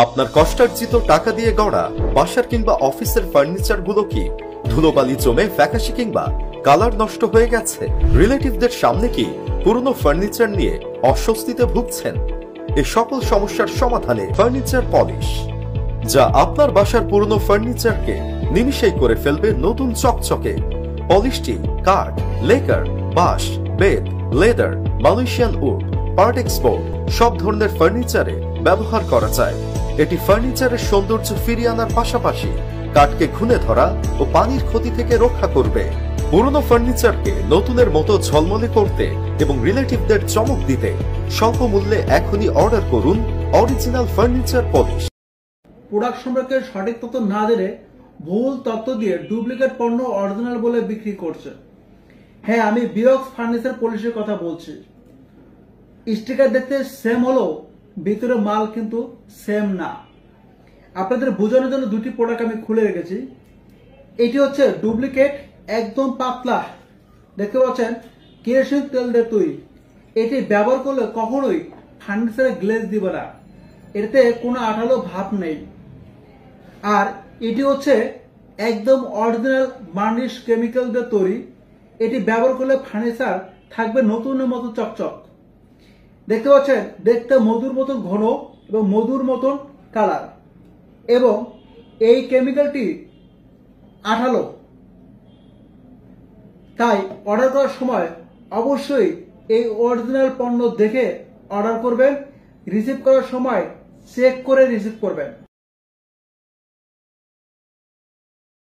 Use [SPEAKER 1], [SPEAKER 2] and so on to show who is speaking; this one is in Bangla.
[SPEAKER 1] আপনার কষ্টার্জিত টাকা দিয়ে গড়া বাসার কিংবা অফিসের ফার্নিচার গুলো কি ধুলোবালি জমে ফ্যাকাশে কিংবা কালার নষ্ট হয়ে গেছে? রিলেটিভদের সামনে কি পুরনো ফার্নিচার নিয়ে অস্বস্তিতে ভুগছেন? এই সকল সমস্যার সমাধানে ফার্নিচার পলিশ, যা আপনার বাসার পুরনো ফার্নিচারকে নিমিষেই করে ফেলবে নতুন চকচকে। পলিশটি কাঠ, লেকার, বাঁশ, বেত, leather, Malaysian would, Partex board সব ধরনের ফার্নিচারে ব্যবহার করা যায়। এটি ফার্নিচারের সৌন্দর্য ফিরিয়ে আনার পাশাপাশি কাঠকে ঘুণে ধরা ও পানির ক্ষতি থেকে রক্ষা করবে। পুরনো ফার্নিচারকে নতুনের মতো ঝলমলে করতে এবং রিলেটিভদের চমক দিতে স্বল্প মূল্যে এখনই অর্ডার করুন অরিজিনাল ফার্নিচার পলিশ।
[SPEAKER 2] প্রোডাক্ট সম্পর্কে সঠিক তথ্য না জেনে ভুল তথ্য দিয়ে ডুপ্লিকেট পণ্য অরিজিনাল বলে বিক্রি করছে। হ্যাঁ, আমি বিরক্স ফার্নিচার পলিশের কথা বলছি। স্টিকার দেখতে সেম হলেও ভিতরে মাল কিন্তু সেম না। আপনাদের বোঝানোর জন্য দুটি প্রোডাক্ট আমি খুলে রেখেছি। এটি হচ্ছে ডুপ্লিকেট, একদম পাতলা, দেখতে পাচ্ছেন কেরোসিন তেল দিয়ে তৈরি। এটি ব্যবহার করলে কখনোই ফার্নিচারে গ্লেজ দিবে না, এটাতে কোনো আঠালো ভাব নেই। আর এটি হচ্ছে একদম অরিজিনাল বার্নিশ কেমিক্যাল দিয়ে তৈরি। এটি ব্যবহার করলে ফার্নিচার থাকবে নতুনের মতো চকচক। দেখতে পাচ্ছেন দেখতে মধুর মতন ঘন এবং মধুর মতন কালার, এবং এই কেমিক্যালটি আঠালো। তাই অর্ডার করার সময় অবশ্যই এই অরিজিনাল পণ্য দেখে অর্ডার করবেন। রিসিভ করার সময় চেক করে রিসিভ করবেন।